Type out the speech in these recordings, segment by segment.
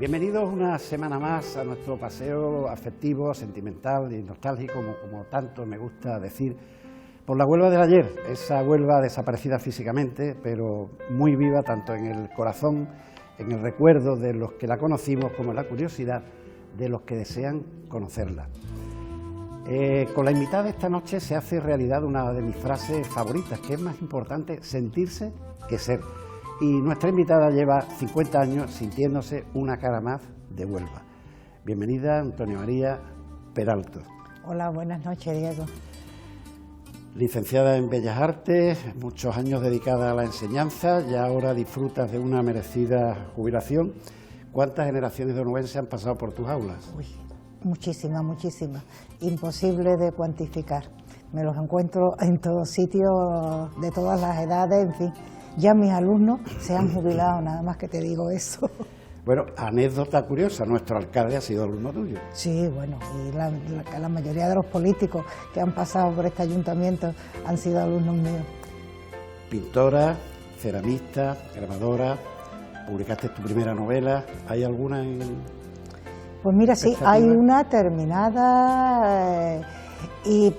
Bienvenidos una semana más a nuestro paseo afectivo, sentimental y nostálgico, como tanto me gusta decir, por la Huelva del ayer, esa Huelva desaparecida físicamente, pero muy viva tanto en el corazón, en el recuerdo de los que la conocimos, como en la curiosidad de los que desean conocerla. Con la invitada de esta noche se hace realidad una de mis frases favoritas, que es más importante sentirse que ser. Y nuestra invitada lleva 50 años sintiéndose una cara más de Huelva. Bienvenida, Antonia María Peralto. Hola, buenas noches, Diego. Licenciada en Bellas Artes, muchos años dedicada a la enseñanza, y ahora disfrutas de una merecida jubilación. ¿Cuántas generaciones de onubenses han pasado por tus aulas? Uy, muchísimas, muchísimas. Imposible de cuantificar. Me los encuentro en todos sitios, de todas las edades, en fin. Ya mis alumnos se han jubilado, nada más que te digo eso. Bueno, anécdota curiosa, nuestro alcalde ha sido alumno tuyo. Sí, bueno, y la mayoría de los políticos que han pasado por este ayuntamiento han sido alumnos míos. Pintora, ceramista, grabadora, publicaste tu primera novela, ¿hay alguna en...? Pues mira, sí, hay una terminada...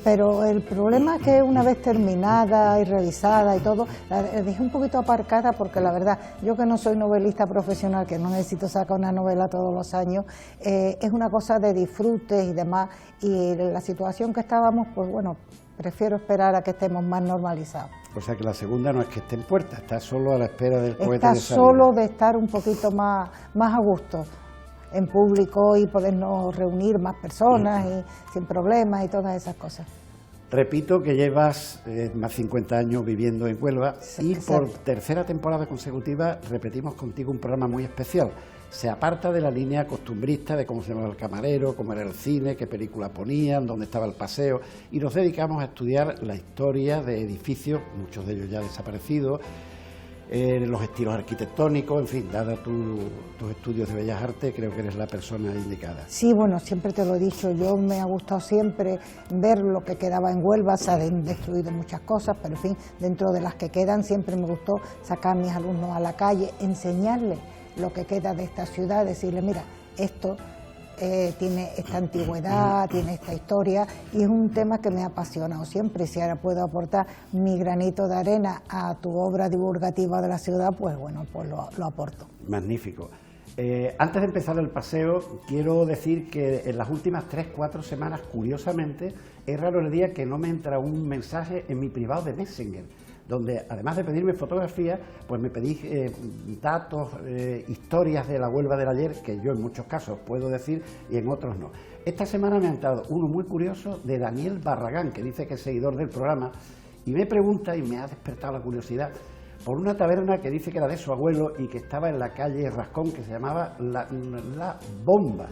pero el problema es que una vez terminada y revisada y todo, la dejé un poquito aparcada porque la verdad, yo que no soy novelista profesional, que no necesito sacar una novela todos los años, es una cosa de disfrutes y demás, y la situación que estábamos, pues bueno, prefiero esperar a que estemos más normalizados. O sea que la segunda no es que esté en puerta, está solo a la espera del cohete de salida. Está solo de estar un poquito más a gusto en público y podernos reunir más personas y sin problemas y todas esas cosas. Repito que llevas más de 50 años viviendo en Huelva, sí, y por tercera temporada consecutiva repetimos contigo un programa muy especial. Se aparta de la línea costumbrista de cómo se llamaba el camarero, cómo era el cine, qué película ponían, dónde estaba el paseo, y nos dedicamos a estudiar la historia de edificios, muchos de ellos ya desaparecidos, los estilos arquitectónicos, en fin, dado tus estudios de Bellas Artes, creo que eres la persona indicada. Sí, bueno, siempre te lo he dicho, yo me ha gustado siempre ver lo que quedaba en Huelva, se han destruido muchas cosas, pero en fin, dentro de las que quedan siempre me gustó sacar a mis alumnos a la calle, enseñarles lo que queda de esta ciudad, decirles, mira, esto tiene esta antigüedad, tiene esta historia, y es un tema que me ha apasionado siempre, y si ahora puedo aportar mi granito de arena a tu obra divulgativa de la ciudad, pues bueno, pues lo aporto. Magnífico. Antes de empezar el paseo, quiero decir que en las últimas 3-4 semanas, curiosamente, es raro el día que no me entra un mensaje en mi privado de Messenger, donde además de pedirme fotografías, pues me pedís datos, historias de la Huelva del ayer, que yo en muchos casos puedo decir y en otros no. Esta semana me ha entrado uno muy curioso de Daniel Barragán, que dice que es seguidor del programa, y me pregunta, y me ha despertado la curiosidad, por una taberna que dice que era de su abuelo y que estaba en la calle Rascón, que se llamaba La Bomba.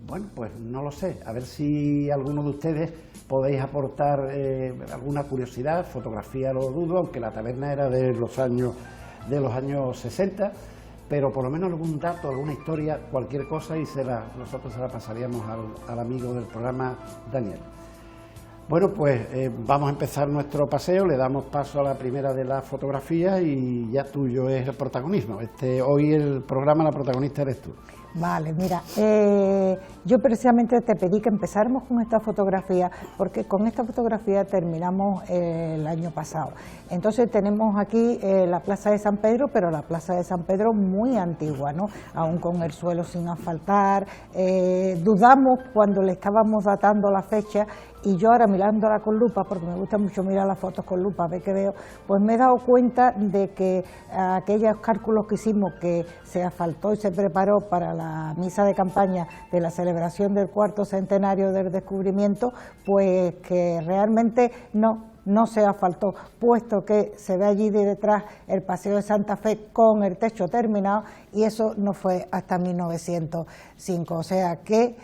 Bueno, pues no lo sé, a ver si alguno de ustedes podéis aportar alguna curiosidad, fotografía lo dudo, aunque la taberna era de los años 60, pero por lo menos algún dato, alguna historia, cualquier cosa, y nosotros se la pasaríamos al amigo del programa, Daniel. Bueno, pues vamos a empezar nuestro paseo, le damos paso a la primera de las fotografías y ya tuyo es el protagonismo. Hoy el programa, la protagonista eres tú. Vale, mira, yo precisamente te pedí que empezáramos con esta fotografía, porque con esta fotografía terminamos el año pasado. Entonces tenemos aquí la Plaza de San Pedro, pero la Plaza de San Pedro muy antigua, ¿no? Aún con el suelo sin asfaltar. Dudamos cuando le estábamos datando la fecha, y yo ahora mirándola con lupa, porque me gusta mucho mirar las fotos con lupa, a ver qué veo, pues me he dado cuenta de que aquellos cálculos que hicimos, que se asfaltó y se preparó para la misa de campaña de la celebración del 4º centenario del descubrimiento, pues que realmente no se asfaltó, puesto que se ve allí de detrás el Paseo de Santa Fe con el techo terminado, y eso no fue hasta 1905, o sea que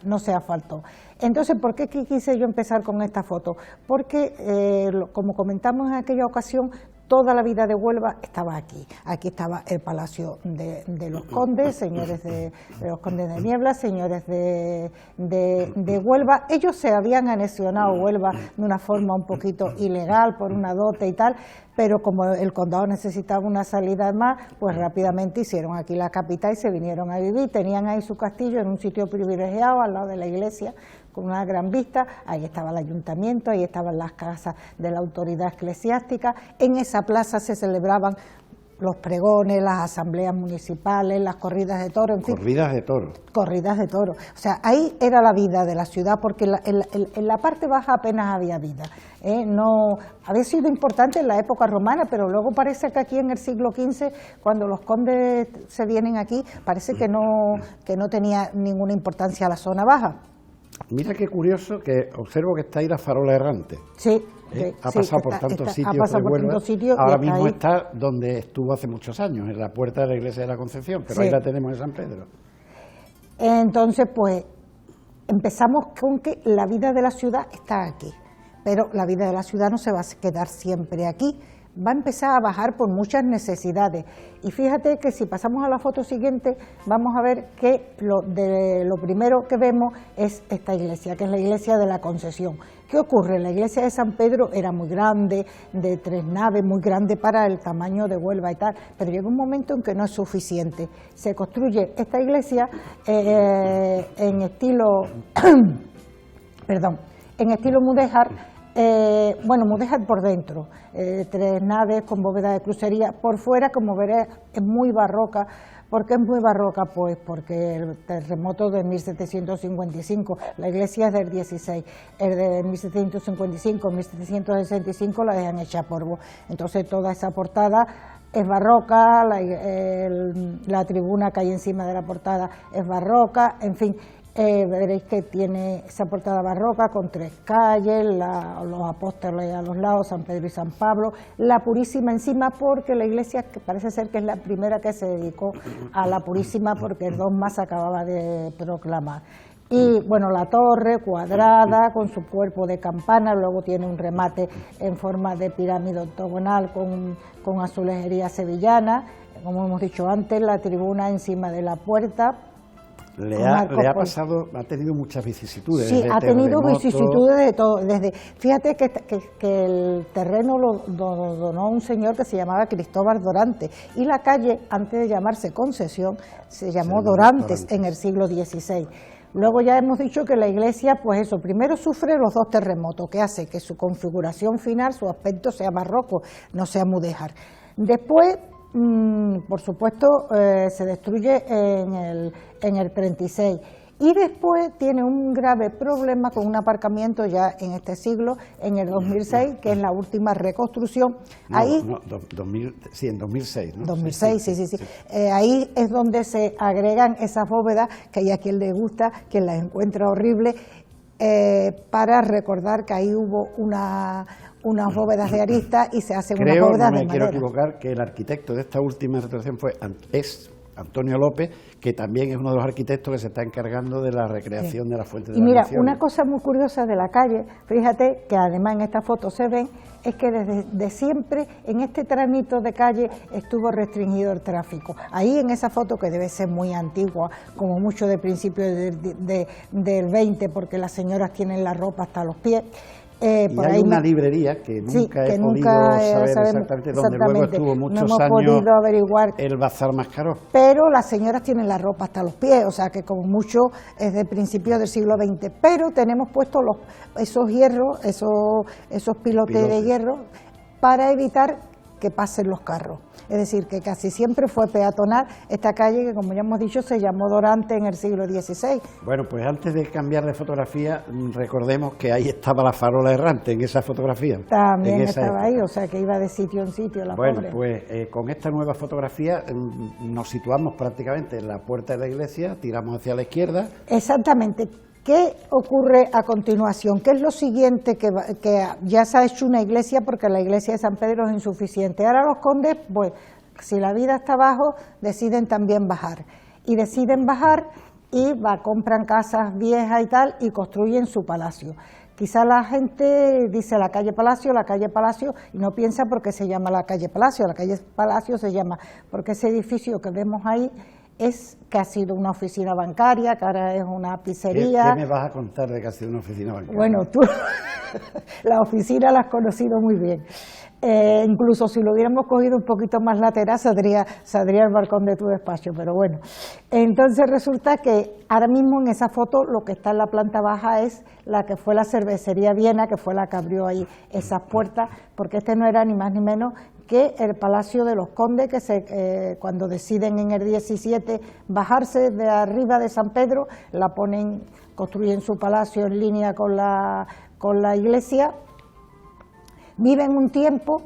no se asfaltó. Entonces, ¿por qué quise yo empezar con esta foto? Porque, como comentamos en aquella ocasión, toda la vida de Huelva estaba aquí. Aquí estaba el Palacio de los Condes, señores de los Condes de Niebla, señores de Huelva. Ellos se habían anexionado Huelva de una forma un poquito ilegal por una dote y tal, pero como el condado necesitaba una salida más, pues rápidamente hicieron aquí la capital y se vinieron a vivir. Tenían ahí su castillo en un sitio privilegiado al lado de la iglesia, con una gran vista. Ahí estaba el ayuntamiento, ahí estaban las casas de la autoridad eclesiástica. En esa plaza se celebraban los pregones, las asambleas municipales, las corridas de toros, en fin. Corridas de toros. Corridas de toros. O sea, ahí era la vida de la ciudad, porque en la parte baja apenas había vida. No había sido importante en la época romana, pero luego parece que aquí en el siglo XV, cuando los condes se vienen aquí, parece que no tenía ninguna importancia la zona baja. Mira qué curioso que observo que está ahí la farola errante. Sí. Ha pasado por tantos sitios de Huelva, ahora mismo está donde estuvo hace muchos años, en la puerta de la iglesia de la Concepción, pero ahí la tenemos en San Pedro. Entonces, pues, empezamos con que la vida de la ciudad está aquí, pero la vida de la ciudad no se va a quedar siempre aquí, va a empezar a bajar por muchas necesidades. Y fíjate que si pasamos a la foto siguiente, vamos a ver que lo primero que vemos es esta iglesia, que es la iglesia de la Concesión. ¿Qué ocurre? La iglesia de San Pedro era muy grande, de 3 naves, muy grande para el tamaño de Huelva y tal, pero llega un momento en que no es suficiente. Se construye esta iglesia en estilo, en estilo mudéjar. Mudéjar por dentro, 3 naves con bóveda de crucería, por fuera, como veré, es muy barroca. ¿Por qué es muy barroca? Pues porque el terremoto de 1755, la iglesia es del 16, el de 1755, 1765 la dejan hecha polvo. Entonces toda esa portada es barroca, la tribuna que hay encima de la portada es barroca, en fin. Veréis que tiene esa portada barroca con 3 calles, los apóstoles a los lados, San Pedro y San Pablo, la Purísima encima, porque la iglesia que parece ser que es la primera que se dedicó a la Purísima, porque el dogma se acababa de proclamar. Y bueno, la torre cuadrada con su cuerpo de campana, luego tiene un remate en forma de pirámide octogonal con azulejería sevillana, como hemos dicho antes, la tribuna encima de la puerta. Le ha tenido muchas vicisitudes. Sí, ha tenido vicisitudes de todo. Fíjate que el terreno lo donó un señor que se llamaba Cristóbal Dorantes, y la calle, antes de llamarse Concesión, se llamó Dorantes en el siglo XVI. Luego ya hemos dicho que la iglesia, pues eso, primero sufre los 2 terremotos, que hace que su configuración final, su aspecto sea barroco, no sea mudéjar. Después, por supuesto, se destruye en el 36, y después tiene un grave problema con un aparcamiento ya en este siglo, en el 2006, que es la última reconstrucción. En 2006, ¿no? 2006, sí. Ahí es donde se agregan esas bóvedas, que hay a quien le gusta, quien las encuentra horribles, para recordar que ahí hubo unas bóvedas de arista y se hacen unas bóvedas de madera. No me quiero equivocar, que el arquitecto de esta última restauración es Antonio López, que también es uno de los arquitectos que se está encargando de la recreación de la Fuente de las Naciones. Y mira, una cosa muy curiosa de la calle, fíjate que además en esta foto se ven, es que desde siempre en este trámite de calle estuvo restringido el tráfico. Ahí en esa foto, que debe ser muy antigua, como mucho de principios del 20, porque las señoras tienen la ropa hasta los pies. Y hay una librería que nunca he podido saber exactamente, donde luego estuvo muchos años averiguar, el Bazar Mascaró. Pero las señoras tienen la ropa hasta los pies, o sea que como mucho es de principios del siglo XX. Pero tenemos puestos esos hierros, esos pilotes de hierro, para evitar que pasen los carros. Es decir, que casi siempre fue peatonal esta calle, que como ya hemos dicho se llamó Dorantes en el siglo XVI. Bueno, pues antes de cambiar de fotografía, recordemos que ahí estaba la farola errante en esa fotografía. También estaba ahí, o sea que iba de sitio en sitio la pobre. Bueno, pues con esta nueva fotografía nos situamos prácticamente en la puerta de la iglesia, tiramos hacia la izquierda. Exactamente. ¿Qué ocurre a continuación? ¿Qué es lo siguiente que ya se ha hecho una iglesia, porque la iglesia de San Pedro es insuficiente? Ahora los condes, pues, si la vida está abajo, deciden también bajar. Y deciden bajar y compran casas viejas y tal, y construyen su palacio. Quizá la gente dice la calle Palacio, y no piensa por qué se llama la calle Palacio. La calle Palacio se llama porque ese edificio que vemos ahí es que ha sido una oficina bancaria, que ahora es una pizzería. ¿Qué me vas a contar de que ha sido una oficina bancaria? Bueno, tú la oficina la has conocido muy bien. Incluso si lo hubiéramos cogido un poquito más lateral, saldría el balcón de tu despacho, pero bueno. Entonces resulta que ahora mismo en esa foto lo que está en la planta baja es la que fue la cervecería Viena, que fue la que abrió ahí esas puertas, porque este no era ni más ni menos que el Palacio de los Condes, que cuando deciden en el 17 bajarse de arriba de San Pedro, construyen su palacio en línea con la iglesia, viven un tiempo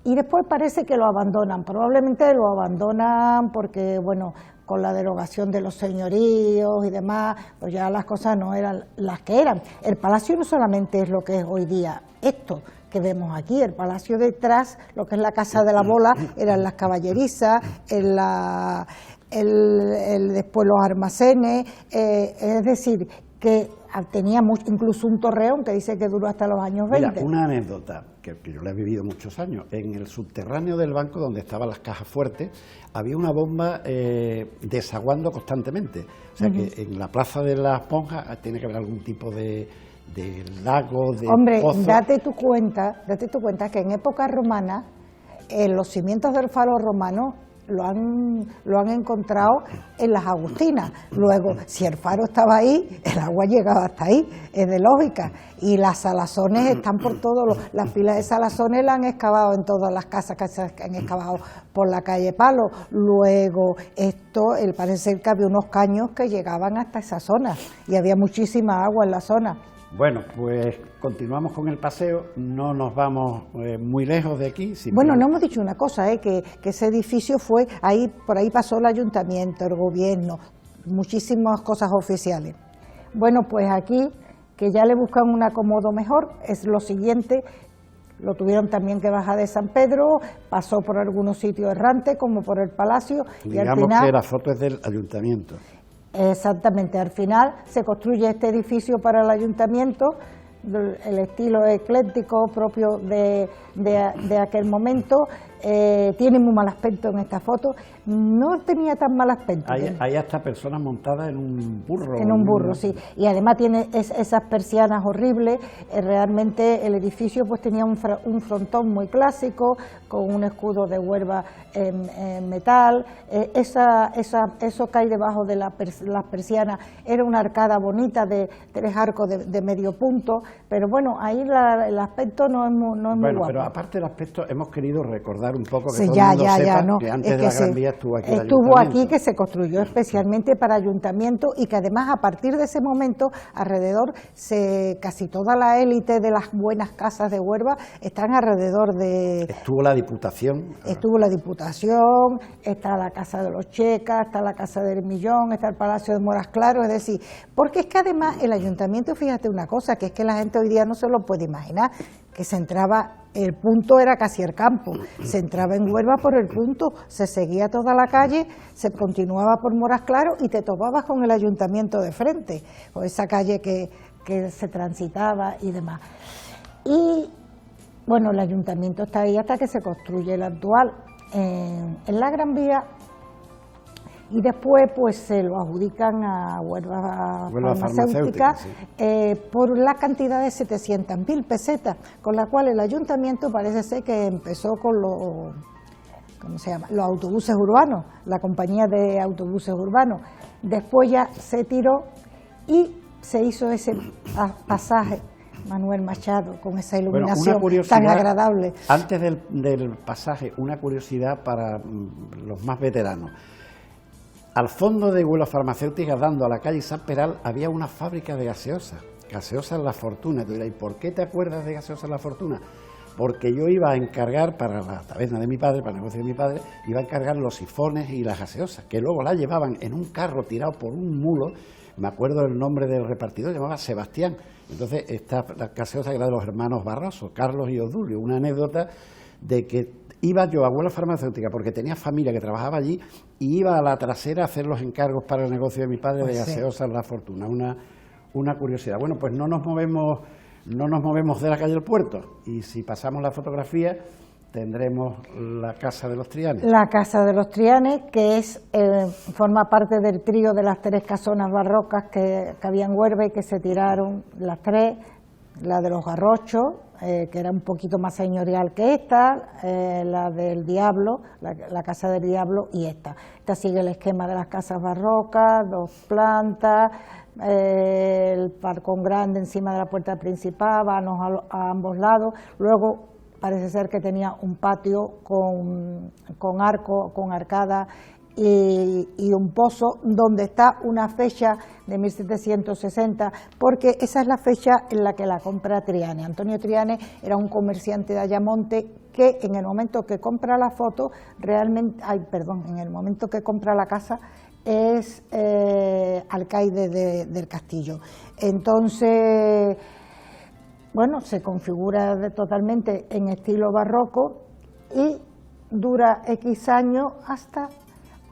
y después parece que lo abandonan. Probablemente lo abandonan porque, bueno, con la derogación de los señoríos y demás, pues ya las cosas no eran las que eran. El palacio no solamente es lo que es hoy día esto que vemos aquí, el palacio detrás, lo que es la Casa de la Bola, eran las caballerizas, después los almacenes, es decir, que tenía incluso un torreón que dice que duró hasta los años 20. Mira, una anécdota que yo la he vivido muchos años. En el subterráneo del banco, donde estaban las cajas fuertes, había una bomba desaguando constantemente. O sea que en la Plaza de las Monjas tiene que haber algún tipo de lago, de Hombre, pozo. date tu cuenta que en época romana, los cimientos del faro romano lo han encontrado en las Agustinas. Luego, si el faro estaba ahí, el agua llegaba hasta ahí, es de lógica. Y las salazones están por todos las pilas de salazones las han excavado en todas las casas que se han excavado por la calle Palo. Luego, parece ser que había unos caños que llegaban hasta esa zona y había muchísima agua en la zona. Bueno, pues continuamos con el paseo, no nos vamos muy lejos de aquí. Bueno, no hemos dicho una cosa, que ese edificio por ahí pasó el ayuntamiento, el gobierno, muchísimas cosas oficiales. Bueno, pues aquí, que ya le buscan un acomodo mejor, es lo siguiente. Lo tuvieron también que bajar de San Pedro, pasó por algunos sitios errantes, como por el Palacio. Digamos y al final, que la foto es del ayuntamiento. Exactamente, al final se construye este edificio para el ayuntamiento, el estilo ecléctico propio de aquel momento. Tiene muy mal aspecto en esta foto, no tenía tan mal aspecto. Hay hasta personas montadas en un burro. En un burro, sí, y además tiene esas persianas horribles. Realmente el edificio pues tenía un frontón muy clásico, con un escudo de Huelva en metal. Eso que hay debajo de las persianas era una arcada bonita de 3 arcos de medio punto, pero bueno, ahí el aspecto no es muy guapo. Pero aparte del aspecto, hemos querido recordar un poco que sí, todo el mundo sepa que antes de la Gran Vía estuvo aquí el ayuntamiento. Estuvo aquí, que se construyó especialmente para ayuntamiento, y que además a partir de ese momento alrededor casi toda la élite de las buenas casas de Huelva están alrededor de... Estuvo la Diputación. Estuvo la Diputación, está la Casa de los Checas, está la Casa del Millón, está el Palacio de Moras Claro, es decir, porque es que además el ayuntamiento, fíjate una cosa, que es que la gente hoy día no se lo puede imaginar, que se entraba, el punto era casi el campo, se entraba en Huelva por el punto, se seguía toda la calle, se continuaba por Moras Claro y te topabas con el ayuntamiento de frente, o esa calle que se transitaba y demás. Y bueno, el ayuntamiento está ahí hasta que se construye el actual en la Gran Vía, y después pues se lo adjudican a Huelva Farmacéutica, sí, por la cantidad de 700.000 pesetas, con la cual el ayuntamiento parece ser que empezó con los autobuses urbanos, la compañía de autobuses urbanos. Después ya se tiró y se hizo ese pasaje Manuel Machado, con esa iluminación tan agradable. Antes del pasaje, una curiosidad para los más veteranos. Al fondo de Huelva Farmacéutica, dando a la calle San Peral, había una fábrica de gaseosas La Fortuna. Tú dirás, ¿y por qué te acuerdas de Gaseosas La Fortuna? Porque yo iba a encargar para la taberna de mi padre, para el negocio de mi padre, iba a encargar los sifones y las gaseosas, que luego las llevaban en un carro tirado por un mulo. Me acuerdo el nombre del repartidor, se llamaba Sebastián. Entonces, esta gaseosa era de los hermanos Barroso, Carlos y Odulio. Una anécdota de que iba yo a Huelva Farmacéutica porque tenía familia que trabajaba allí, y iba a la trasera a hacer los encargos para el negocio de mi padre de Gaseosas La Fortuna. una curiosidad. Bueno, pues no nos movemos de la calle del Puerto, y si pasamos la fotografía tendremos la Casa de los Trianes. La Casa de los Trianes, que forma parte del trío de las 3 casonas barrocas que había en Huelva y que se tiraron las 3, la de los Garrochos, que era un poquito más señorial que esta, la del Diablo, la Casa del Diablo, y esta. Esta sigue el esquema de las casas barrocas, 2 plantas, el balcón grande encima de la puerta principal, vanos a ambos lados. Luego parece ser que tenía un patio con arco, con arcada y un pozo, donde está una fecha de 1760, porque esa es la fecha en la que la compra Triane. Antonio Triane era un comerciante de Ayamonte que en el momento que compra la foto, en el momento que compra la casa, es alcaide del castillo. Entonces, bueno, se configura totalmente en estilo barroco y dura X años hasta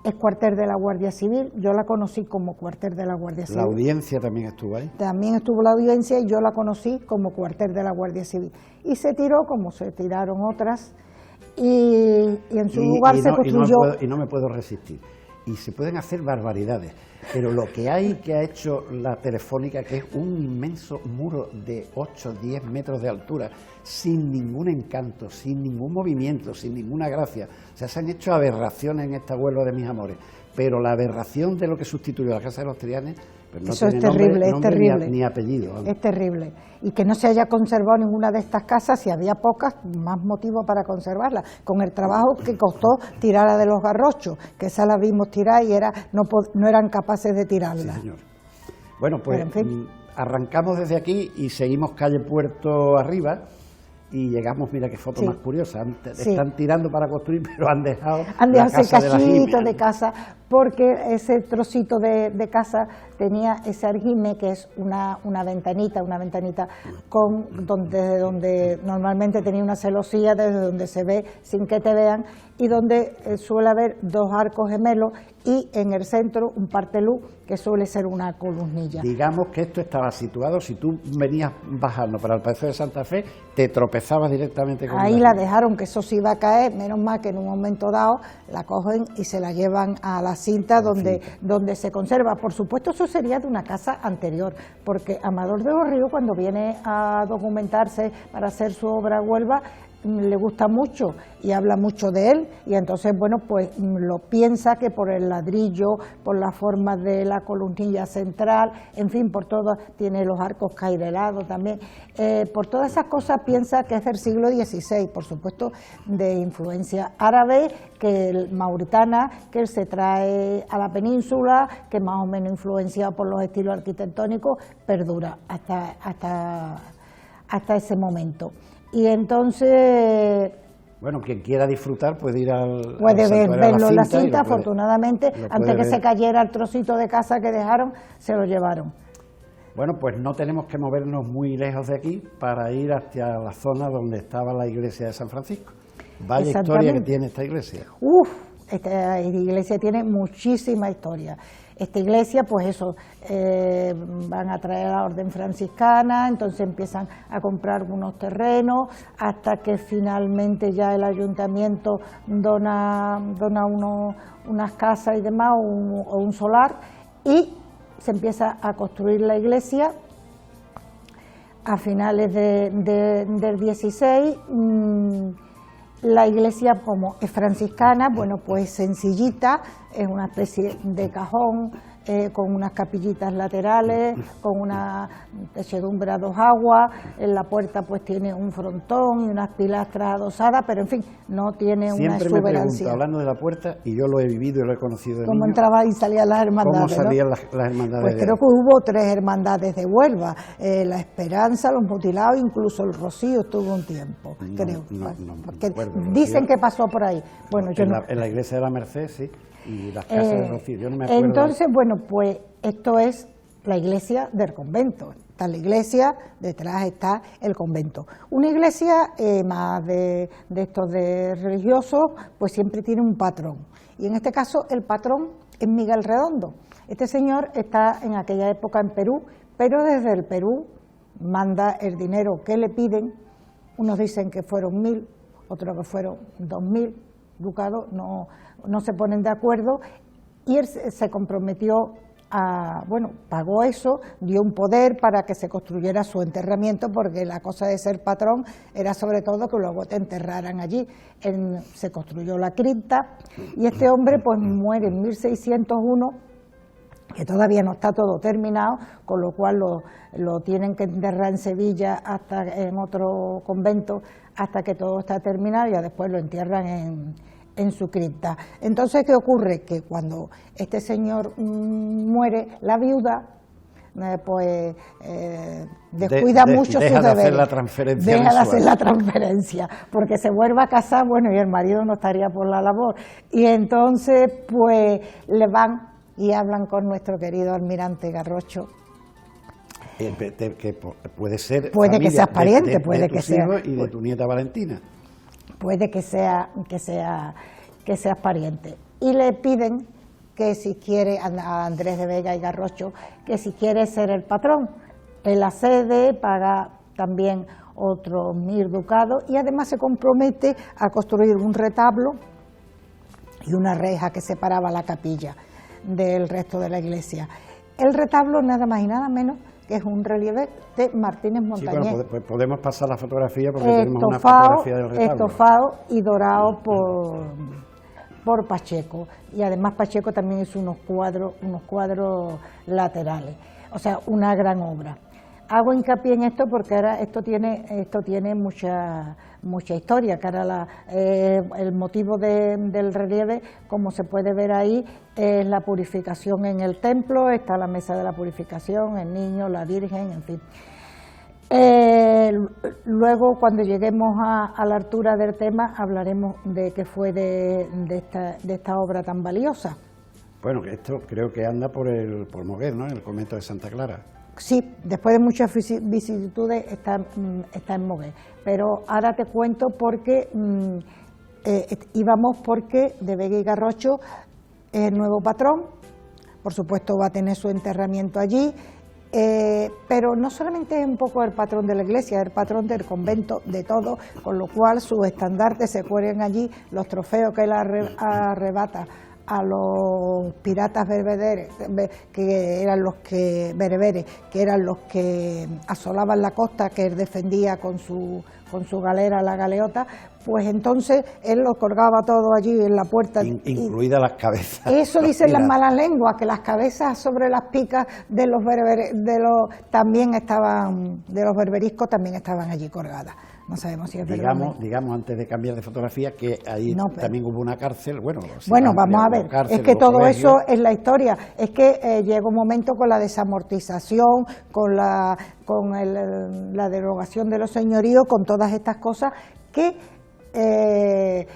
el cuartel de la Guardia Civil. Yo la conocí como cuartel de la Guardia Civil. ¿La audiencia también estuvo ahí? También estuvo la audiencia y yo la conocí como cuartel de la Guardia Civil. Y se tiró como se tiraron otras, y en su lugar se construyó... Y no me puedo resistir. Y se pueden hacer barbaridades, pero lo que ha hecho la Telefónica, que es un inmenso muro de 8 o 10 metros de altura, sin ningún encanto, sin ningún movimiento, sin ninguna gracia. O sea, se han hecho aberraciones en esta Huelva de mis amores, pero la aberración de lo que sustituyó la Casa de los Trianes, pues no eso tiene es terrible, nombre es terrible. Ni apellido. Vamos. Es terrible. Y que no se haya conservado ninguna de estas casas, si había pocas, más motivo para conservarlas, con el trabajo que costó tirarla de los Garrochos, que esa la vimos tirar y no eran capaces de tirarla. Sí, señor. Bueno, pues en fin, arrancamos desde aquí y seguimos calle Puerto arriba, y llegamos, mira qué foto más curiosa, están tirando para construir, pero han dejado ese cachito de casa, porque ese trocito de casa tenía ese argime, que es una ventanita donde normalmente tenía una celosía, desde donde se ve sin que te vean, y donde suele haber 2 arcos gemelos, y en el centro un partelú, que suele ser una columnilla. Digamos que esto estaba situado, si tú venías bajando para el Paseo de Santa Fe, te tropezabas directamente con ahí la dejaron, que eso sí iba a caer, menos mal que en un momento dado la cogen y se la llevan a la cinta donde se conserva. Por supuesto, eso sería de una casa anterior, porque Amador de los Ríos, cuando viene a documentarse para hacer su obra Huelva, le gusta mucho y habla mucho de él, y entonces, bueno, pues lo piensa que por el ladrillo, por la forma de la columnilla central, en fin, por todo, tiene los arcos cairelados también, por todas esas cosas piensa que es del siglo XVI, por supuesto de influencia árabe, mauritana, que él se trae a la península, que más o menos influenciado por los estilos arquitectónicos, perdura hasta ese momento. Y entonces, bueno, quien quiera disfrutar puede ir puede verlo en la cinta, cinta, afortunadamente, antes que se cayera el trocito de casa que dejaron, se lo llevaron. Bueno, pues no tenemos que movernos muy lejos de aquí para ir hacia la zona donde estaba la iglesia de San Francisco. Vaya historia que tiene esta iglesia. Esta iglesia tiene muchísima historia. Esta iglesia, pues eso, van a traer a la orden franciscana, entonces empiezan a comprar unos terrenos, hasta que finalmente ya el ayuntamiento dona unas casas y demás, o un solar, y se empieza a construir la iglesia. A finales del 16, la iglesia, como es franciscana, bueno, pues sencillita, es una especie de cajón con unas capillitas laterales, con una techedumbre a 2 aguas, en la puerta pues tiene un frontón y unas pilastras adosadas, pero en fin, no tiene una exuberancia. Siempre me pregunto, hablando de la puerta, y yo lo he vivido y lo he conocido de ¿Cómo niño, entraban y salían las hermandades? ¿Cómo salían ¿no? las hermandades? Pues creo que hubo 3 hermandades de Huelva, la Esperanza, los Mutilados, incluso el Rocío estuvo un tiempo, creo. Porque dicen que pasó por ahí. Bueno, yo en la iglesia de la Merced, sí, y las casas de Rocío, yo no me acuerdo. Entonces, bueno, pues esto es la iglesia del convento. Está la iglesia, detrás está el convento. Una iglesia más de estos de religiosos, pues siempre tiene un patrón. Y en este caso el patrón es Miguel Redondo. Este señor está en aquella época en Perú, pero desde el Perú manda el dinero que le piden. Unos dicen que fueron 1.000, otros que fueron 2.000 ducados, no se ponen de acuerdo, y él se comprometió pagó eso, dio un poder para que se construyera su enterramiento, porque la cosa de ser patrón era sobre todo que luego te enterraran allí. Se construyó la cripta, y este hombre pues muere en 1601, que todavía no está todo terminado, con lo cual lo tienen que enterrar en Sevilla, hasta en otro convento, hasta que todo está terminado, y ya después lo entierran en su cripta. Entonces, ¿qué ocurre? Que cuando este señor muere, la viuda descuida mucho sus deberes. Hacer la transferencia deja de mensual. hacer la transferencia, porque se vuelve a casar, y el marido no estaría por la labor. Y entonces, pues, le van y hablan con nuestro querido almirante Garrocho. Que puede ser Puede que seas pariente, de puede tus que sea, hijos y de tu nieta Valentina. Puede que seas pariente. Y le piden que si quiere, a Andrés de Vega y Garrocho, que si quiere ser el patrón. Él accede, paga también otros 1.000 ducados, y además se compromete a construir un retablo y una reja que separaba la capilla del resto de la iglesia. El retablo, nada más y nada menos, que es un relieve de Martínez Montañés. Sí, bueno, pues podemos pasar la fotografía, porque tenemos una fotografía del retablo. Estofado y dorado por Pacheco, y además Pacheco también hizo unos cuadros laterales, o sea, una gran obra. Hago hincapié en esto porque ahora esto tiene mucha historia, que ahora el motivo del relieve, como se puede ver ahí, es la purificación en el templo, está la mesa de la purificación, el niño, la Virgen, en fin. Luego, cuando lleguemos a la altura del tema, hablaremos de qué fue de esta obra tan valiosa. Bueno, que esto creo que anda por Moguer, ¿no?, en el convento de Santa Clara. Sí, después de muchas vicisitudes está en Moguer, pero ahora te cuento porque íbamos porque de Vega y Garrocho es el nuevo patrón, por supuesto va a tener su enterramiento allí, pero no solamente es un poco el patrón de la iglesia, es el patrón del convento, de todo, con lo cual sus estandartes se cuelgan allí, los trofeos que él arrebata a los piratas bereberes, que eran los que asolaban la costa, que él defendía con su galera, la galeota, pues entonces él lo colgaba todo allí en la puerta. Incluidas las cabezas. Eso dicen las malas lenguas, que las cabezas sobre las picas de los berberiscos también estaban allí colgadas. No sabemos si es verdad. Digamos, antes de cambiar de fotografía, que ahí también hubo una cárcel. Bueno, vamos a ver, es que todo eso es la historia. Es que llegó un momento con la desamortización, con la derogación de los señoríos, con todas estas cosas que el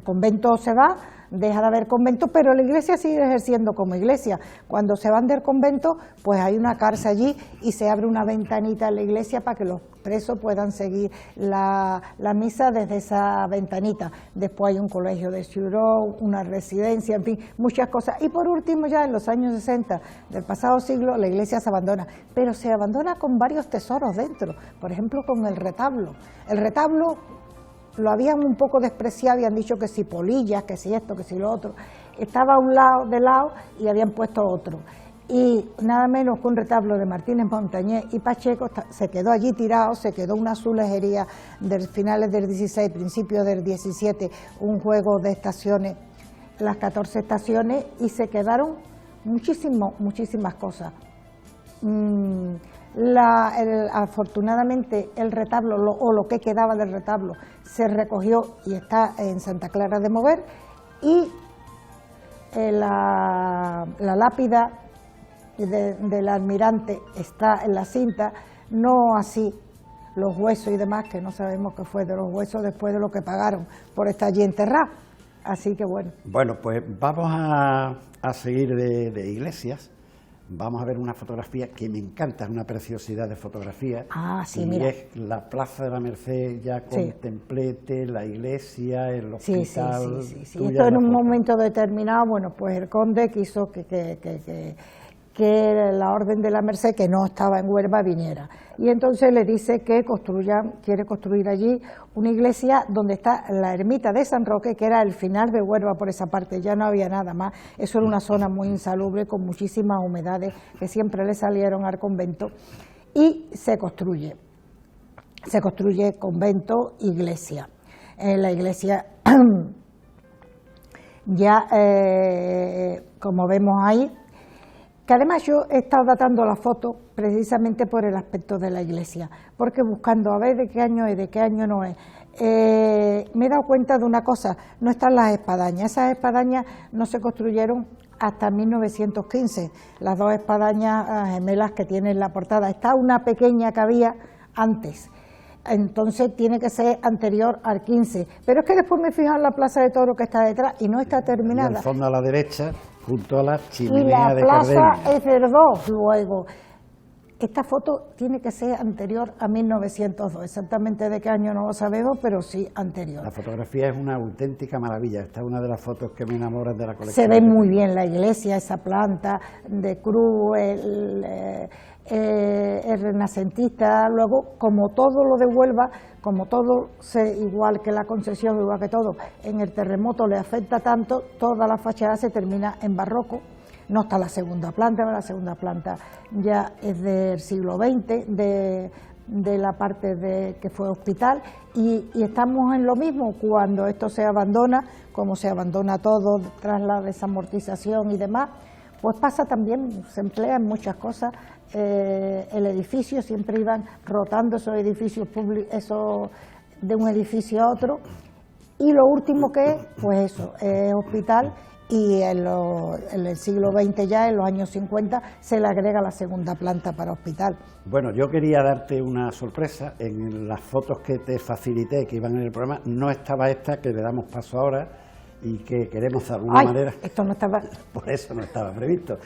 convento se va, deja de haber convento, pero la iglesia sigue ejerciendo como iglesia. Cuando se van del convento, pues hay una cárcel allí y se abre una ventanita en la iglesia para que los presos puedan seguir la misa desde esa ventanita. Después hay un colegio de Ciuró, una residencia, en fin, muchas cosas. Y por último, ya en los años 60 del pasado siglo, la iglesia se abandona, pero se abandona con varios tesoros dentro, por ejemplo con el retablo. El retablo lo habían un poco despreciado, habían dicho que si polillas, que si esto, que si lo otro. Estaba a un lado y habían puesto otro. Y nada menos que un retablo de Martínez Montañés y Pacheco se quedó allí tirado, se quedó una azulejería de finales del 16, principios del 17, un juego de estaciones, las 14 estaciones, y se quedaron muchísimas cosas. Afortunadamente el retablo, o lo que quedaba del retablo, se recogió y está en Santa Clara de Moguer, y la lápida del almirante está en la cinta, no así los huesos y demás, que no sabemos qué fue de los huesos después de lo que pagaron por estar allí enterrados. Así que bueno. Bueno, pues vamos a seguir de iglesias. Vamos a ver una fotografía que me encanta, es una preciosidad de fotografía. Sí, y mira. es la Plaza de la Merced ya con templete, la iglesia, el hospital. Sí. Esto en un momento determinado, bueno, pues el conde quiso que que la Orden de la Merced, que no estaba en Huelva, viniera. Y entonces le dice que quiere construir allí una iglesia donde está la ermita de San Roque, que era el final de Huelva por esa parte, ya no había nada más. Eso era una zona muy insalubre, con muchísimas humedades que siempre le salieron al convento, y se construye convento, iglesia. La iglesia ya, como vemos ahí, que además yo he estado datando la foto precisamente por el aspecto de la iglesia, porque buscando a ver de qué año es, de qué año no es, me he dado cuenta de una cosa: no están las espadañas. Esas espadañas no se construyeron hasta 1915, las dos espadañas gemelas que tiene en la portada. Está una pequeña que había antes, entonces tiene que ser anterior al 15, pero es que después me he fijado en la plaza de toros que está detrás y no está terminada. Y al fondo a la derecha, junto a la Y chimenea la de plaza Cardena. es del 2 luego. Esta foto tiene que ser anterior a 1902, exactamente de qué año no lo sabemos, pero sí anterior. La fotografía es una auténtica maravilla, esta es una de las fotos que me enamoran de la colección. Se ve muy bien la iglesia, esa planta de cruz, el renacentista. Luego, como todo lo de Huelva, como todo, igual que la Concesión, igual que todo, en el terremoto le afecta tanto, toda la fachada se termina en barroco. No está la segunda planta ya es del siglo XX, de la parte que fue hospital, y estamos en lo mismo cuando esto se abandona, como se abandona todo tras la desamortización y demás, pues pasa también, se emplea en muchas cosas. El edificio, siempre iban rotando esos edificios públicos, eso de un edificio a otro, y lo último que es, pues eso, es hospital. Y en el siglo XX ya, en los años 50, se le agrega la segunda planta para hospital. Bueno, yo quería darte una sorpresa. En las fotos que te facilité, que iban en el programa, no estaba esta, que le damos paso ahora, y que queremos de alguna manera... Esto no estaba... Por eso no estaba previsto.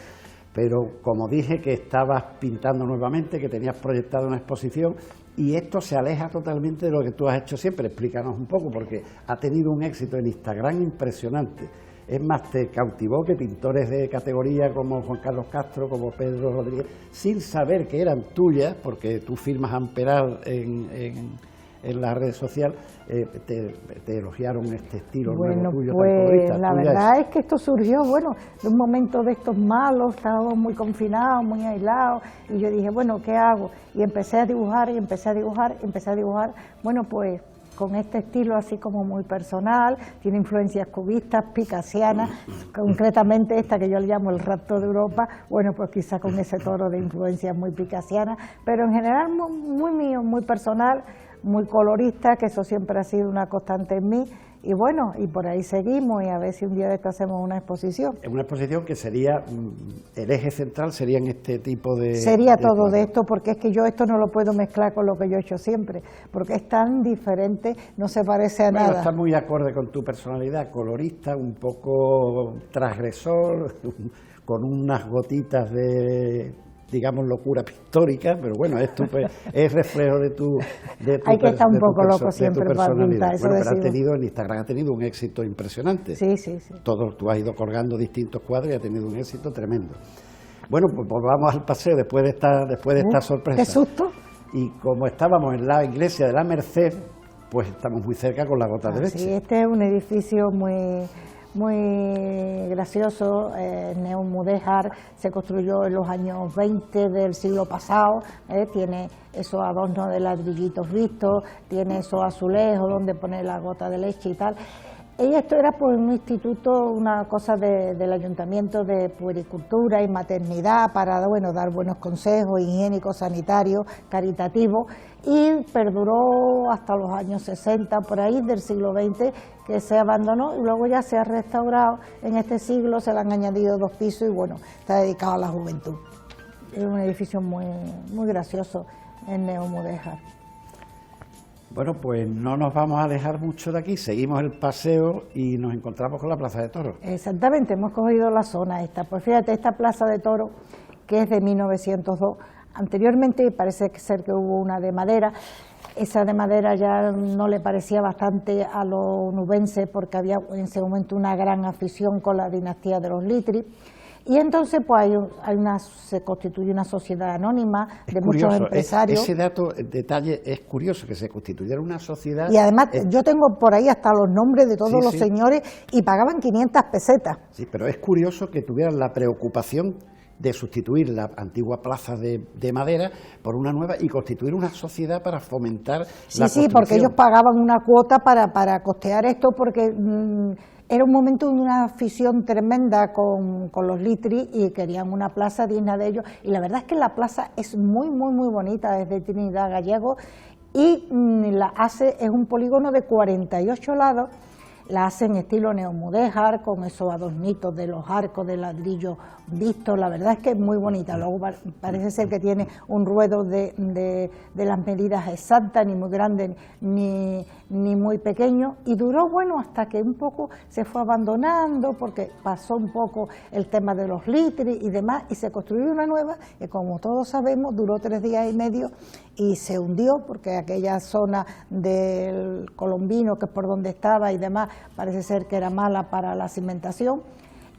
Pero como dije que estabas pintando nuevamente, que tenías proyectado una exposición, y esto se aleja totalmente de lo que tú has hecho siempre. Explícanos un poco, porque ha tenido un éxito en Instagram impresionante. Es más, te cautivó que pintores de categoría como Juan Carlos Castro, como Pedro Rodríguez, sin saber que eran tuyas, porque tú firmas Amperal en la red social, te elogiaron este estilo nuevo tuyo, tan colorista. Pues la verdad es que esto surgió, de un momento de estos malos, estábamos muy confinados, muy aislados, y yo dije, bueno, ¿qué hago? Y empecé a dibujar, bueno, pues con este estilo así como muy personal, tiene influencias cubistas, picasianas, concretamente esta que yo le llamo el rapto de Europa, bueno, pues quizá con ese toro de influencias muy picasianas, pero en general muy mío, muy personal, muy colorista, que eso siempre ha sido una constante en mí, y bueno, y por ahí seguimos, y a ver si un día de esto hacemos una exposición. Una exposición que sería, el eje central sería en este tipo de... Sería todo de esto, porque es que yo esto no lo puedo mezclar con lo que yo he hecho siempre, porque es tan diferente, no se parece a nada. Está muy acorde con tu personalidad, colorista, un poco transgresor, con unas gotitas de, digamos, locura pictórica, pero bueno, esto pues, es reflejo de tu hay que estar un poco loco siempre para pintar, eso. Bueno, pero en Instagram ha tenido un éxito impresionante. Sí. Tú has ido colgando distintos cuadros y ha tenido un éxito tremendo. Bueno, pues vamos al paseo después de esta sorpresa. ¡Qué susto! Y como estábamos en la iglesia de la Merced, pues estamos muy cerca con la Gota de Leche. Sí, este es un edificio muy gracioso. Neumudéjar se construyó en los años 20 del siglo pasado, tiene esos adornos de ladrillitos vistos, tiene esos azulejos donde poner la gota de leche y tal. Y esto era pues un instituto, una cosa del ayuntamiento de puericultura y maternidad para dar buenos consejos higiénicos, sanitarios, caritativos, y perduró hasta los años 60 por ahí del siglo XX, que se abandonó y luego ya se ha restaurado. En este siglo se le han añadido 2 pisos y bueno, está dedicado a la juventud. Es un edificio muy gracioso en Neumudéjar. Bueno, pues no nos vamos a alejar mucho de aquí, seguimos el paseo y nos encontramos con la Plaza de Toros. Exactamente, hemos cogido la zona esta. Pues fíjate, esta Plaza de Toros, que es de 1902, anteriormente parece ser que hubo una de madera. Esa de madera ya no le parecía bastante a los nubenses porque había en ese momento una gran afición con la dinastía de los Litri. Y entonces pues se constituye una sociedad anónima de muchos empresarios. Ese detalle es curioso, que se constituyera una sociedad. Y además yo tengo por ahí hasta los nombres de todos los señores y pagaban 500 pesetas. Sí, pero es curioso que tuvieran la preocupación de sustituir la antigua plaza de madera por una nueva y constituir una sociedad para fomentar la construcción. Sí, porque ellos pagaban una cuota para costear esto, porque era un momento de una afición tremenda con los litri y querían una plaza digna de ellos. Y la verdad es que la plaza es muy, muy, muy bonita desde Trinidad Gallego y es un polígono de 48 lados. La hace en estilo neomudéjar, con esos adornitos de los arcos de ladrillo vistos. La verdad es que es muy bonita. Luego parece ser que tiene un ruedo de las medidas exactas, ni muy grande ni muy pequeño. Y duró, bueno, hasta que un poco se fue abandonando, porque pasó un poco el tema de los litri y demás, y se construyó una nueva, que como todos sabemos, duró 3 días y medio y se hundió, porque aquella zona del Colombino, que es por donde estaba y demás, parece ser que era mala para la cimentación,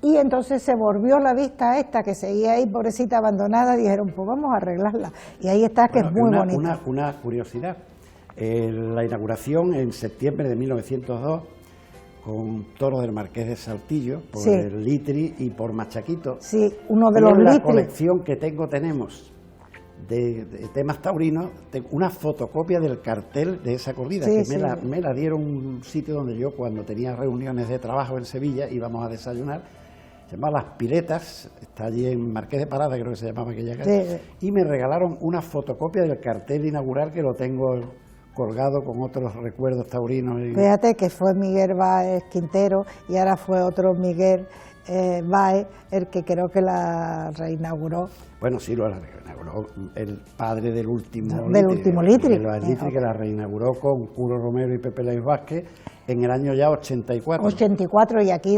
y entonces se volvió la vista esta que seguía ahí, pobrecita, abandonada, y dijeron, pues vamos a arreglarla, y ahí está, que es muy bonita. Una curiosidad, la inauguración en septiembre de 1902, con toros del Marqués de Saltillo, por el Litri y por Machaquito. Sí, uno de los Litri. En la colección que tenemos de temas taurinos, tengo una fotocopia del cartel de esa corrida, me la dieron un sitio donde yo, cuando tenía reuniones de trabajo en Sevilla, íbamos a desayunar, se llamaba Las Piletas, está allí en Marqués de Parada, creo que se llamaba aquella calle, y me regalaron una fotocopia del cartel inaugural, que lo tengo colgado con otros recuerdos taurinos. Fíjate que fue Miguel Báez Quintero y ahora fue otro Miguel Báez el que creo que la reinauguró. Bueno, sí, lo reinauguró el padre del último Litri. Que la reinauguró con Curo Romero y Pepe Laís Vázquez en el año ya 84. 84, y aquí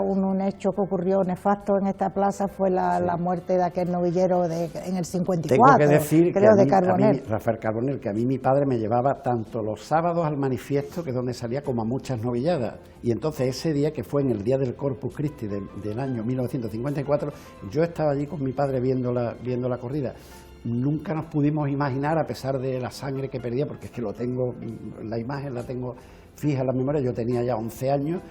un hecho que ocurrió nefasto en esta plaza fue la muerte de aquel novillero en el 54. Tengo que decir creo, que de Carbonell. Rafael Carbonell, que a mí mi padre me llevaba tanto los sábados al manifiesto, que es donde salía, como a muchas novilladas. Y entonces ese día, que fue en el día del Corpus Christi del año 1954, yo estaba allí con mi padre viendo la corrida. Nunca nos pudimos imaginar, a pesar de la sangre que perdía, porque es que la imagen la tengo fija en la memoria, yo tenía ya 11 años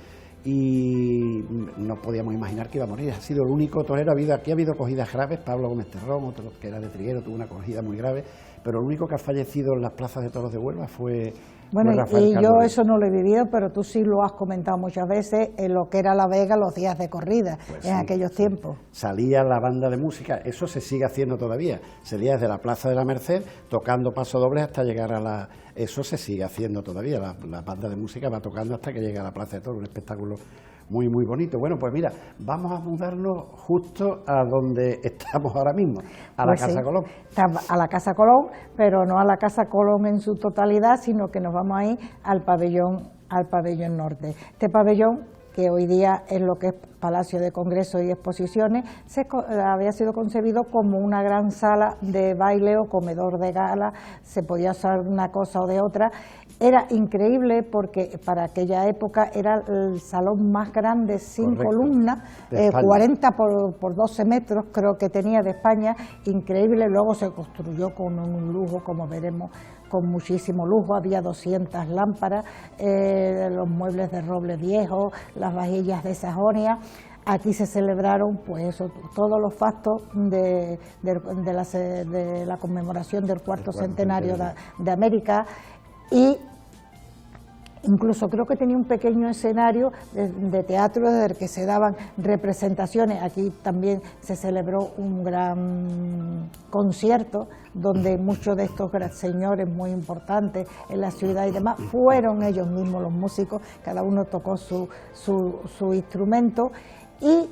y no podíamos imaginar que iba a morir. Ha sido el único torero. Aquí ha habido cogidas graves, Pablo Gómez Terrón, otro que era de Triguero, tuvo una cogida muy grave, pero el único que ha fallecido en las plazas de toros de Huelva fue Rafael y Carbonell. yo eso no lo he vivido, pero tú sí lo has comentado muchas veces, en lo que era La Vega, los días de corrida, en aquellos tiempos. Salía la banda de música, eso se sigue haciendo todavía, salía desde la Plaza de la Merced, tocando pasodobles hasta llegar a eso se sigue haciendo todavía, la banda de música va tocando hasta que llega a la Plaza de Toros, un espectáculo muy, muy bonito. Bueno, pues mira, vamos a mudarnos justo a donde estamos ahora mismo, a la Casa Colón. A la Casa Colón, pero no a la Casa Colón en su totalidad, sino que nos vamos a ir al pabellón norte. Este pabellón, que hoy día es lo que es Palacio de Congresos y Exposiciones, había sido concebido como una gran sala de baile o comedor de gala, se podía usar una cosa o de otra. Era increíble porque para aquella época era el salón más grande sin columna, 40 por 12 metros creo que tenía, de España, increíble. Luego se construyó con un lujo, como veremos, con muchísimo lujo, había 200 lámparas, los muebles de roble viejo, las vajillas de Sajonia. Aquí se celebraron todos los fastos de la conmemoración del cuarto centenario de América, y incluso creo que tenía un pequeño escenario de teatro desde el que se daban representaciones. Aquí también se celebró un gran concierto donde muchos de estos señores muy importantes en la ciudad y demás fueron ellos mismos los músicos, cada uno tocó su instrumento. Y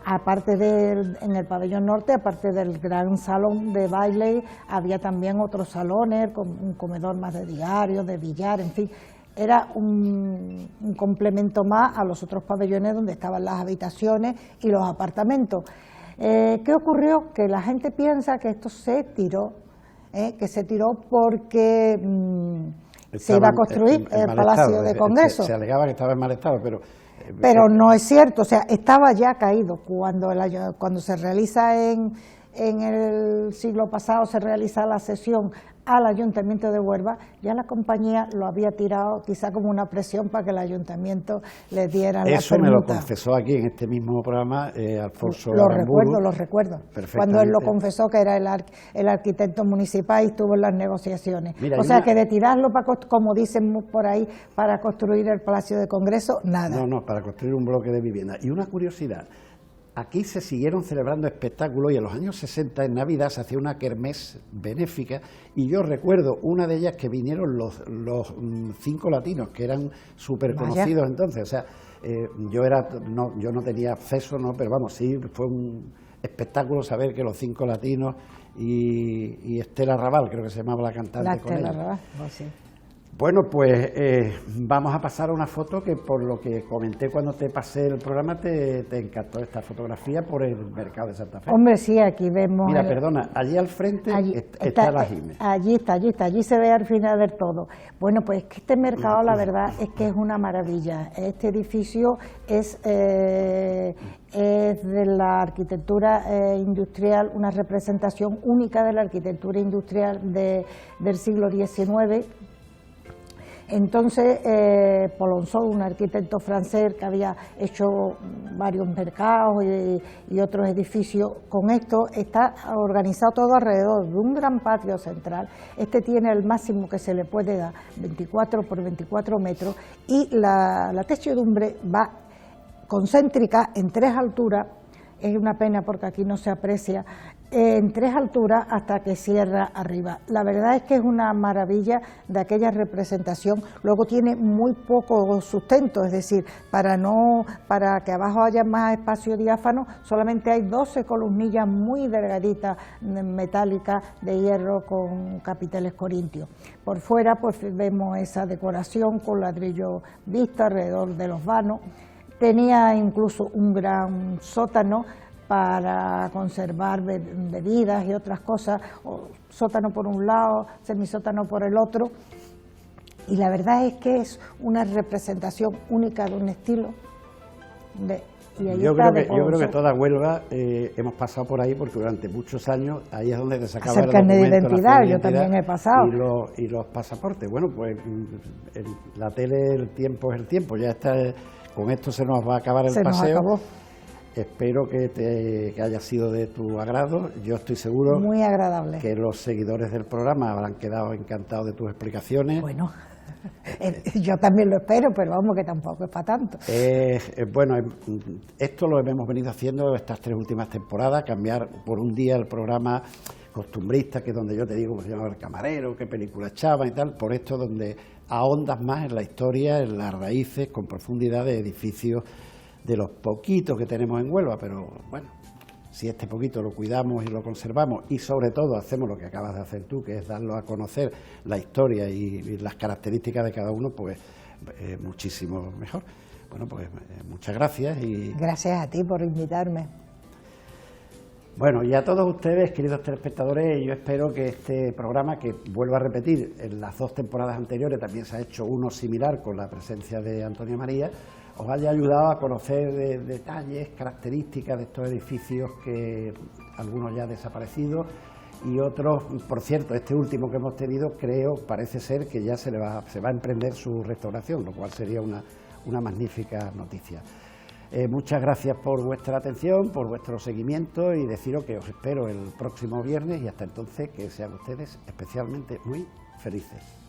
aparte en el pabellón norte, aparte del gran salón de baile, había también otros salones, con un comedor más de diario, de billar, en fin. Era un complemento más a los otros pabellones donde estaban las habitaciones y los apartamentos. ¿Qué ocurrió? Que la gente piensa que esto se tiró, porque se iba a construir el Palacio de Congreso. Se alegaba que estaba en mal estado, pero no es cierto, o sea, estaba ya caído. Cuando se realiza en el siglo pasado, se realiza la cesión al Ayuntamiento de Huelva, ya la compañía lo había tirado quizá como una presión para que el Ayuntamiento le diera la permuta. Eso me lo confesó aquí en este mismo programa Alfonso Aramburu. Lo recuerdo, cuando él lo confesó, que era el arquitecto municipal y estuvo en las negociaciones. Mira, o sea que de tirarlo, como dicen por ahí, para construir el Palacio de Congreso, nada. No, para construir un bloque de vivienda. Y una curiosidad, aquí se siguieron celebrando espectáculos y en los años 60, en Navidad, se hacía una kermés benéfica y yo recuerdo una de ellas que vinieron los 5 latinos, que eran súper conocidos entonces. O sea, yo no tenía acceso, pero vamos, sí, fue un espectáculo saber que los 5 latinos y Estela Raval, creo que se llamaba la cantante con ellos. Raval, sí. Bueno, pues vamos a pasar a una foto que, por lo que comenté cuando te pasé el programa, te encantó esta fotografía por el mercado de Santa Fe. Hombre, sí, aquí vemos... Mira, perdona, allí al frente está la Jime. Allí se ve al final del todo. Bueno, pues que este mercado, la verdad, es que es una maravilla. Este edificio es de la arquitectura industrial, una representación única de la arquitectura industrial del siglo XIX. Entonces, Polonceau, un arquitecto francés que había hecho varios mercados y otros edificios, con esto está organizado todo alrededor de un gran patio central. Este tiene el máximo que se le puede dar, 24 por 24 metros, y la techedumbre va concéntrica en 3 alturas. Es una pena porque aquí no se aprecia, en 3 alturas hasta que cierra arriba. La verdad es que es una maravilla de aquella representación. Luego tiene muy poco sustento, es decir, para que abajo haya más espacio diáfano, solamente hay 12 columnillas muy delgaditas, metálicas, de hierro con capiteles corintios. Por fuera pues vemos esa decoración con ladrillo visto alrededor de los vanos. Tenía incluso un gran sótano para conservar bebidas y otras cosas, sótano por un lado, semisótano por el otro, y la verdad es que es una representación única de un estilo. Yo creo que toda Huelva hemos pasado por ahí, porque durante muchos años ahí es donde te sacaban el documento de identidad, yo también he pasado. Y los pasaportes. Bueno, pues la tele, el tiempo es el tiempo, ya está. Con esto se nos va a acabar el paseo. Espero que haya sido de tu agrado. Yo estoy seguro muy agradable, que los seguidores del programa habrán quedado encantados de tus explicaciones. Bueno, yo también lo espero, pero vamos, que tampoco es para tanto. Bueno, esto lo hemos venido haciendo estas 3 últimas temporadas, cambiar por un día el programa costumbrista, que es donde yo te digo cómo se llama el camarero, qué película echaba y tal, por esto donde ahondas más en la historia, en las raíces, con profundidad de edificios, de los poquitos que tenemos en Huelva, pero bueno, si este poquito lo cuidamos y lo conservamos y sobre todo hacemos lo que acabas de hacer tú, que es darlo a conocer, la historia y las características de cada uno, pues muchísimo mejor. Bueno, pues muchas gracias. Gracias a ti por invitarme. Bueno, y a todos ustedes, queridos telespectadores, yo espero que este programa, que vuelvo a repetir, en las 2 temporadas anteriores también se ha hecho uno similar con la presencia de Antonia María, os haya ayudado a conocer detalles, características de estos edificios, que algunos ya desaparecidos y otros, por cierto, este último que hemos tenido, parece ser que ya se va a emprender su restauración, lo cual sería una magnífica noticia. Muchas gracias por vuestra atención, por vuestro seguimiento, y deciros que os espero el próximo viernes, y hasta entonces que sean ustedes especialmente muy felices.